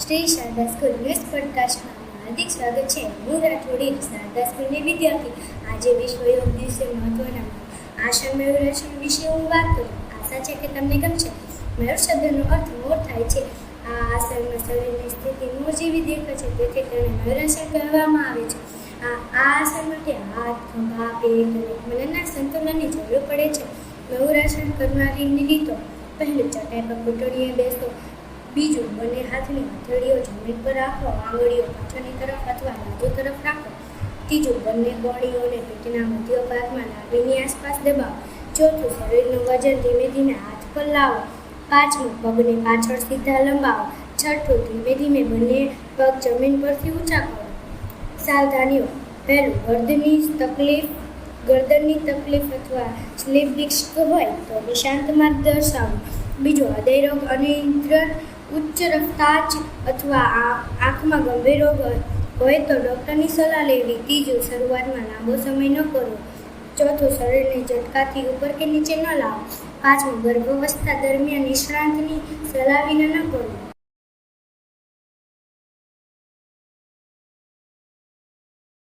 Shri Sharda school news પોડકાસ્ટમાં હાર્દિક સ્વાગત છે. હું રાઠોડી શારદા સ્કૂલની વિદ્યાર્થી. આજે વિશ્વ યોગ દિવસે મહત્વના આસન મયુરાસન વિશે હું વાત કરું. આશા છે કે તમને ગમશે. મયુર શબ્દનો અર્થ મોર થાય છે. આ આસનમાં શરીરની સ્થિતિ મોર જેવી દેખાય છે, તેથી તેને મયુરાસન કહેવામાં આવે છે. આ આસન માટે હાથ, ખભા, પેટ અને મનના સંતુલનની જરૂર પડે છે. મયુરાસન કરનારીની રીતો: પહેલું, ચટાઈ પર ઘૂંટણીએ બેસો. બીજું, બંને હાથની હથેળીઓ જમીન પર રાખો, આંગળીઓ પાછળની તરફ અથવા બાજુ તરફ રાખો. ત્રીજું, બંને કોણીઓને પીઠના મધ્ય ભાગમાં નાભીની આસપાસ દબાવો. ચોથું, શરીરનું વજન ધીમે ધીમે હાથ પર લાવો. પાંચમું, પગને પાછળ સીધા લંબાવો. છઠ્ઠું, ધીમે ધીમે બંને પગ જમીન પરથી ઊંચા કરો. સાવધાનીઓ: પહેલું, ગરદનની તકલીફ અથવા સ્લીપ ડિસ્ક હોય તો નિશાંત માર્ગ દર્શાવો. બીજું, હૃદયરોગ, અનિયંત્રિત ઉચ્ચ રક્તચાપ અથવા આંખમાં ગંભીર રોગ હોય તો ડૉક્ટરની સલાહ લેવી. ત્રીજું, શરૂઆતમાં લાંબો સમય ન કરવો. ચોથું, શરીરને ઝટકાથી ઉપર કે નીચે ન લાવો. પાંચમું, ગર્ભાવસ્થા દરમિયાન નિષ્ણાતની સલાહ વિના ન કરવું.